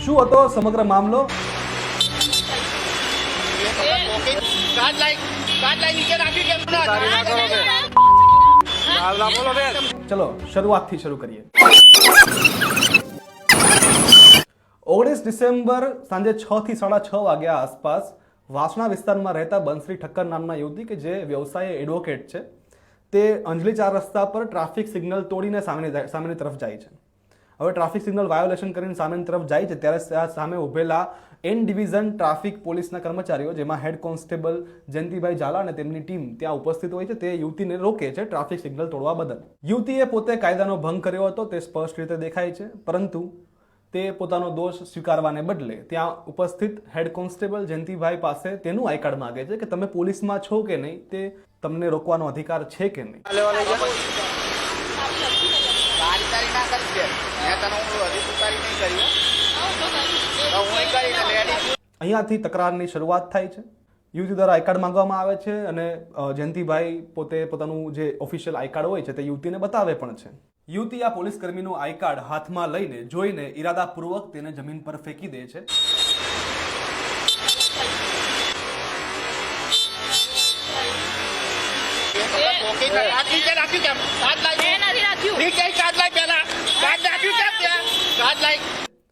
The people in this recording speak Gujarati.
શું હતો સમગ્ર મામલો? ચલો શરૂઆતથી શરૂ કરીએ। 19 ડિસેમ્બર સાંજે 6 થી 6:30 વાગ્યા આસપાસ વાસણા વિસ્તારમાં રહેતા બંસરી ઠક્કર નામના યુવતી કે જે વ્યવસાય એડવોકેટ છે, તે અંજલી 4 રસ્તા પર ટ્રાફિક સિગ્નલ તોડીને સામેની તરફ જાય છે। હવે ટ્રાફિક સિગ્નલ વાયોલેશન કરીને સામેની તરફ જાય છે ત્યારે સામે ઉભેલા એન ડિવિઝન ટ્રાફિક પોલીસના કર્મચારીઓ, જેમાં હેડ કોન્સ્ટેબલ જયંતિભાઈ ઝાલા અને તેમની ટીમ ત્યાં ઉપસ્થિત હોય છે, તે યુવતીને રોકે છે ટ્રાફિક સિગ્નલ તોડવા બદલ। યુવતીએ પોતે કાયદાનો ભંગ કર્યો હતો તે સ્પષ્ટ રીતે દેખાય છે, પરંતુ તે પોતાનો દોષ સ્વીકારવાને બદલે ત્યાં ઉપસ્થિત હેડ કોન્સ્ટેબલ જયંતિભાઈ પાસે તેનું આઈ કાર્ડ માંગે છે કે તમે પોલીસમાં છો કે નહીં, તે તમને રોકવાનો અધિકાર છે કે નહીં। અહીંયાથી તકરારની શરૂઆત થાય છે। યુવતી દ્વારા આઈ કાર્ડ માંગવામાં આવે છે અને જયંતિભાઈ પોતે પોતાનું જે ઓફિશિયલ આઈ કાર્ડ હોય છે તે યુવતીને બતાવે પણ છે। યુવતી આ પોલીસ કર્મીનું આઈ કાર્ડ હાથમાં લઈને જોઈને ઈરાદાપૂર્વક તેને જમીન પર ફેંકી દે છે।